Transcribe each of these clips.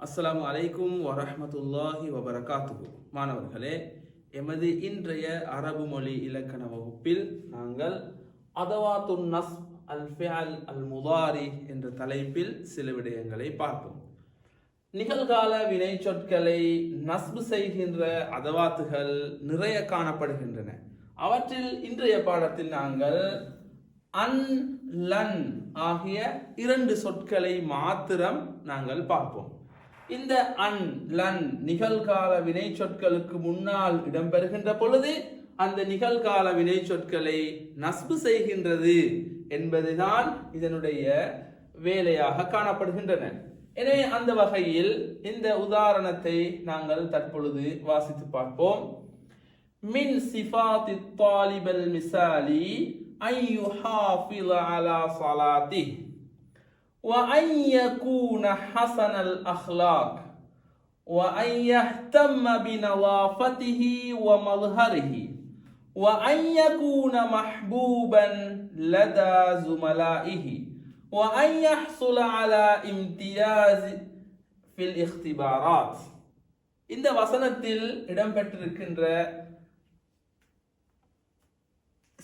அஸ்ஸலாமு அலைக்கும் வரஹ்மத்துல்லாஹி வபரகாத்துஹு. மாணவர்களே, எமது இன்றைய அரபு மொழி இலக்கண வகுப்பில் நாங்கள் அதவாத்துன் நஸ்ப் அல் ஃபிஅல் அல் முதாரி என்ற தலைப்பில் சில விடயங்களை பார்ப்போம். நிகழ்கால வினை சொற்களை நஸ்பு செய்கின்ற அதவாத்துகள் நிறைய காணப்படுகின்றன. அவற்றில் இன்றைய பாடத்தில் நாங்கள் அன் லன் ஆகிய இரண்டு சொற்களை மாத்திரம் நாங்கள் பார்ப்போம். இந்த அன் லன் நிகழ்கால வினை சொற்களுக்கு முன்னால் இடம்பெறுகின்ற பொழுது அந்த நிகழ்கால வினை சொற்களை நஸ்பு செய்கின்றது என்பதுதான் இதனுடைய வேலையாக காணப்படுகின்றன. எனவே அந்த வகையில் இந்த உதாரணத்தை நாங்கள் தற்பொழுது வாசித்து பார்ப்போம். மின் சிஃபாத்தி தாலிபல் மிசாலி ஐயுஹாஃபில அலா ஸலாத்திஹ் وأن يكون حسن الأخلاق وأن يهتم بنظافته ومظهره وأن يكون محبوبا لدى زملائه وأن يحصل على امتياز في الاختبارات. இந்த வசனத்தில் இடம்பெற்றிருக்கின்ற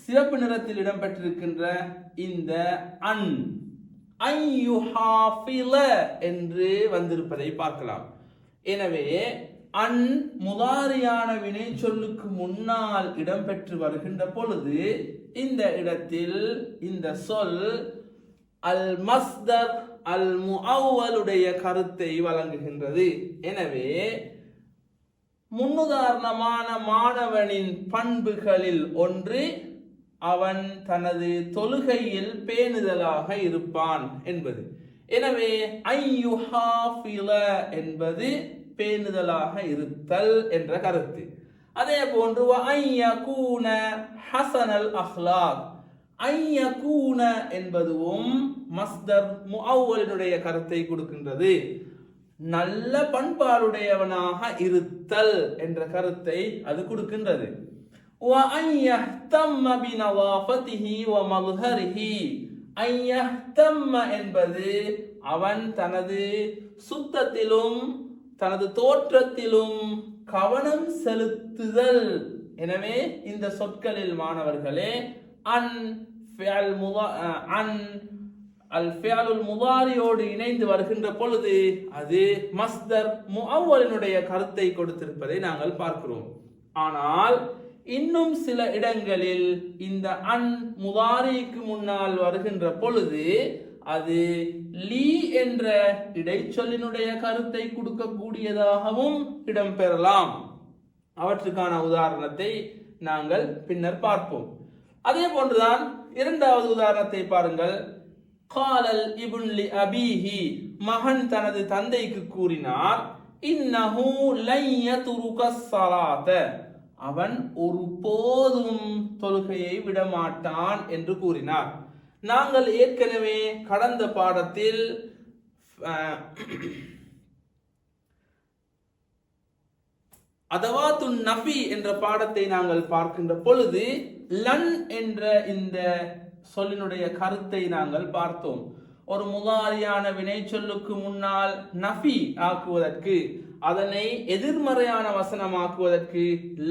சிவப்பு நிறத்தில் இடம்பெற்றிருக்கின்ற இந்த அன் ஐயுஹாஃபில என்று வந்திருப்பதை பார்க்கலாம். எனவே அன் முதாரியான வினை சொல்லுக்கு முன்னால் இடம்பெற்று வருகின்ற பொழுது இந்த இடத்தில் இந்த சொல் அல் மஸ்தர் அல் முஅவ்வலுடைய கருத்தை வழங்குகின்றது. எனவே முன்னுதாரணமான மாணவனின் பண்புகளில் ஒன்று அவன் தனது தொழுகையில் பேணுதலாக இருப்பான் என்பது. எனவே ஐயுஹாஃபில என்பது பேணுதலாக இருத்தல் என்ற கருத்து. அதே போன்று ஐயகூன ஹஸனல் அஹ்லாக், ஐயகூன என்பதும் மஸ்தர் முஅவ்வலினுடைய கருத்தை கொடுக்கின்றது. நல்ல பண்பாடுடையவனாக இருத்தல் என்ற கருத்தை அது கொடுக்கின்றது. وأن يهتم بنظافته ومظهره. أن يهتم என்பது அவன் தனது சுத்தத்திலும் தனது தோற்றத்திலும் கவனம் செலுத்துதல். எனவே இந்த சொற்களில் மாணவர்களே அன் அல் ஃபிஅலுல் முதாரியோடு இணைந்து வருகின்ற பொழுது அது மஸ்தர் முஅவ்வலினுடைய கருத்தை கொடுத்திருப்பதை நாங்கள் பார்க்கிறோம். ஆனால் இன்னும் சில இடங்களில் இந்த அன் முதாரிக்கு முன்னால் வருகின்ற பொழுது அது லீ என்ற இடைச்சொல்லினுடைய கருத்தை கொடுக்கக்கூடியதாகவும் இடம்பெறலாம். அவற்றுக்கான உதாரணத்தை நாங்கள் பின்னர் பார்ப்போம். அதே போன்றுதான் இரண்டாவது உதாரணத்தை பாருங்கள். காலல் இப்னு லி அபீஹி, மகன் தனது தந்தைக்கு கூறினார், இன்னஹு லன் யத்ருக ஸலாத, அவன் ஒருபோதும் தொழுகையை விடமாட்டான் என்று கூறினார். நாங்கள் ஏற்கனவே கடந்த பாடத்தில் அதவாத்துன் நஃபி என்ற பாடத்தை நாங்கள் பார்க்கின்ற பொழுது லன் என்ற இந்த சொல்லினுடைய கருத்தை நாங்கள் பார்த்தோம். ஒரு முதாரியான வினை சொல்லுக்கு முன்னால் நஃபி ஆக்குவதற்கு, அதனை எதிர்மறையான வசனமாக்குவதற்கு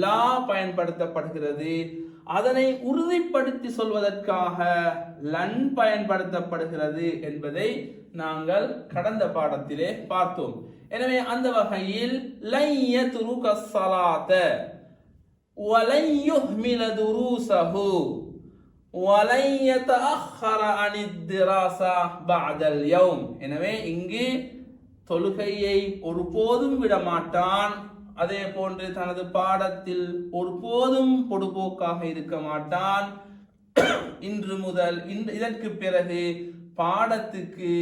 லா பயன்படுத்தப்படுகிறது. அதனை உறுதிப்படுத்தி சொல்வதற்காக லன் பயன்படுத்தப்படுகிறது என்பதை நாங்கள் கடந்த பாடத்திலே பார்த்தோம். எனவே அந்த வகையில் லன் யத்ருக ஸலாத வலன் யுஹ்மில துரூஸஹு வலன் யதஅஹ்ஹர அனித் திராஸா பஅதல் யௌம். எனவே இங்கு தொழுகையை ஒருபோதும் விடமாட்டான், அதே போன்று தனது பாடத்தில் ஒருபோதும் பொடுபோக்காக இருக்க மாட்டான், இன்று முதல் இதற்கு பிறகு பாடத்துக்கு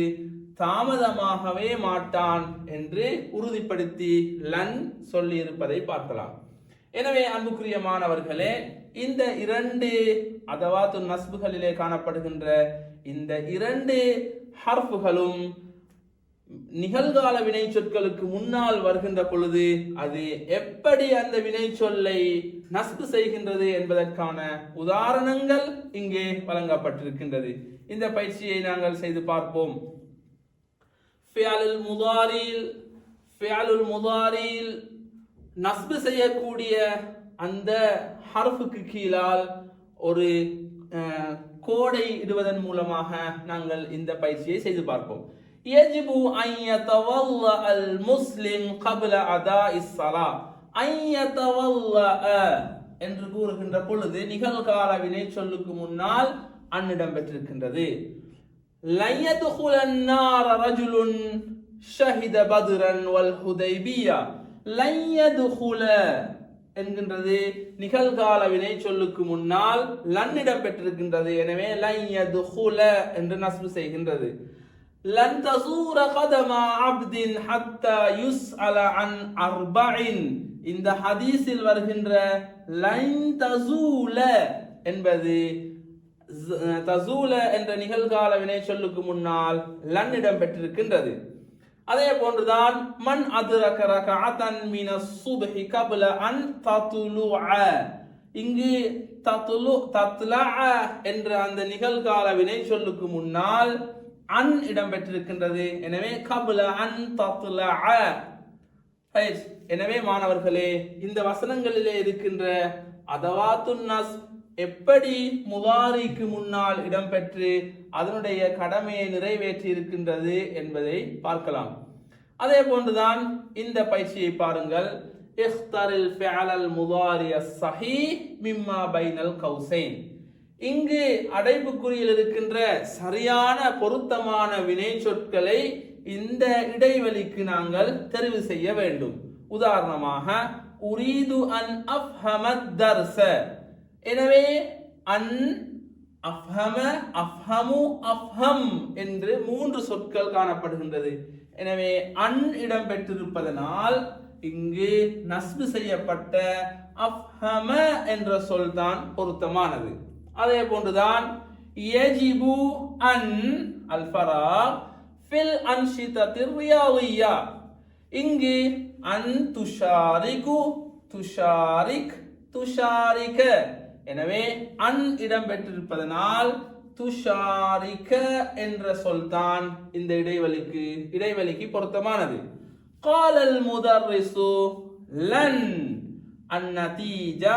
தாமதமாகவே மாட்டான் என்று உறுதிப்படுத்தி லன் சொல்லி இருப்பதை பார்க்கலாம். எனவே அன்புக்குரிய மாணவர்களே, இந்த இரண்டு அதவாத்து நஸ்புகளிலே காணப்படுகின்ற இந்த இரண்டு ஹர்ஃபுகளும் நிகழ்கால வினை சொற்களுக்கு முன்னால் வருகின்ற பொழுது அது எப்படி அந்த வினை சொல்லை நஸ்பு செய்கின்றது என்பதற்கான உதாரணங்கள் இங்கே வழங்கப்பட்டிருக்கின்றது. இந்த பயிற்சியை நாங்கள் செய்து பார்ப்போம். ஃபிஅலுல் முதாரியில் ஃபிஅலுல் முதாரியில் நஸ்பு செய்யக்கூடிய அந்த ஹர்ஃபுக்கு கீழால் ஒரு கோடை இடுவதன் மூலமாக நாங்கள் இந்த பயிற்சியை செய்து பார்ப்போம். யஜிபு அன் யதவல்லா அல் முஸ்லிம் قبل அதாஇ ஸலா. அன் யதவல்லா என்று கூறுகின்ற பொழுது நிகழ்கால வினை சொல்லுக்கு முன்னால் அன்னிடம் பெற்றிருக்கின்றது. லன் யதுகுலன் நார ரஜுலுன் ஷஹித பத்ரன் வல் ஹுதைபியா. லன் யதுகுல என்கின்றது நிகழ்கால வினை சொல்லுக்கு முன்னால் லன்னிடம் பெற்றிருக்கின்றது. எனவே லன் யதுகுல என்று நஸ்பு செய்கின்றது. லன் தஸூர கதம அப்தின் ஹத்தா யுஸ்அல அன் அர்பஇன். இந்த ஹதீஸில் வருகின்ற லன் தஸூல என்பது தஸூல என்ற நிகழ்கால வினை சொல்லுக்கு முன்னால் லன்னிடம் பெற்றிருக்கின்றது. அதே போன்றுதான் மன் அத்ரக ரகஅத்தன் மினஸ் சுப்ஹி கப்ல அன் தத்லுஅ. இங்கு தத்லஅ என்ற அந்த நிகழ்கால வினை சொல்லுக்கு முன்னால் அன் இடம் பெற்றிருக்கின்றது. எனவே கப்ல அன் தத்லஅ. எனவே மாணவர்களே, இந்த வசனங்களிலே இருக்கின்ற அதவாத்துன் நஸ் எப்படி முதாரிக்கு முன்னால் இடம்பெற்று அதனுடைய கடமையை நிறைவேற்றி இருக்கின்றது என்பதை பார்க்கலாம். அதே போன்றுதான் இந்த பயிற்சியை பாருங்கள். இக்தரில் ஃபிஅலல் முதாரி ஸஹீஹ் மிம்மா பைனல் கௌசைன். இங்கு அடைப்புக்குறியில் இருக்கின்ற சரியான பொருத்தமான வினை சொற்களை இந்த இடைவெளிக்கு நாங்கள் தெரிவு செய்ய வேண்டும். உதாரணமாக உரீது அன் அஃப்ஹமத் தர்ஸ. எனவே அன், அஃப்ஹம, அஃப்ஹமு, அஃப்ஹம் என்று 3 சொற்கள் காணப்படுகின்றது. எனவே அன் இடம் பெற்றிருப்பதனால் இங்கு நஸ்பு செய்யப்பட்ட அஃப்ஹம என்ற சொல் தான் பொருத்தமானது. அதே போன்றுதான் யஜிபு அன் அல் ஃபராக் ஃபில் அன்ஷிதத்திர் ரியாதிய்யா. இங்கு அன் துஷாரிகு, துஷாரிக், துஷாரிக. எனவே அன் இடம் பெற்றிருப்பதனால் துஷாரிக என்ற சொல் தான் இந்த இடைவெளிக்கு பொருத்தமானது. காலல் முதர்ரிசு லன் அந்நதீஜா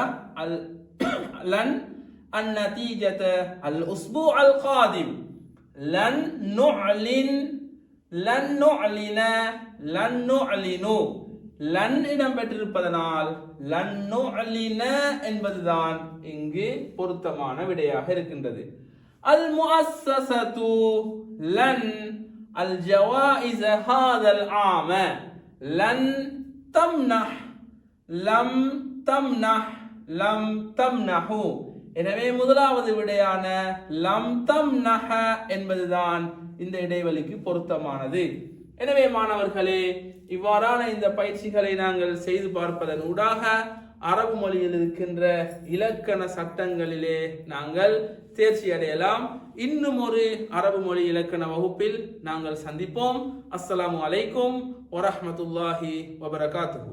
லன் அந்நதீஜத அல் உஸ்பு அல் காதிம். லன் நுஅலின், லன் நுஅலின, லன் நுஅலினு. லன் இடம் பெற்றிருப்பதனால் லன் நுஅலின என்பதுதான் இங்கு பொருத்தமான விடையாக இருக்கின்றது. அல் முஅஸ்ஸஸது லன் அல் ஜவாயிஸ ஹாதல் ஆம. லன் தம்னஹ், லம் தம்னஹ், லம் தம்னஹு. எனவே முதலாவது விடையான லம் தம்னஹ என்பதுதான் இந்த இடைவெளிக்கு பொருத்தமானது. எனவே மாணவர்களே, இவ்வாறான இந்த பயிற்சிகளை நாங்கள் செய்து பார்ப்பதன் ஊடாக அரபு மொழியில் இருக்கின்ற இலக்கண சட்டங்களிலே நாங்கள் தேர்ச்சி அடையலாம். இன்னும் ஒரு அரபு மொழி இலக்கண வகுப்பில் நாங்கள் சந்திப்போம். அஸ்ஸலாமு அலைக்கும் வரஹ்மத்துல்லாஹி வபரகாத்துஹு.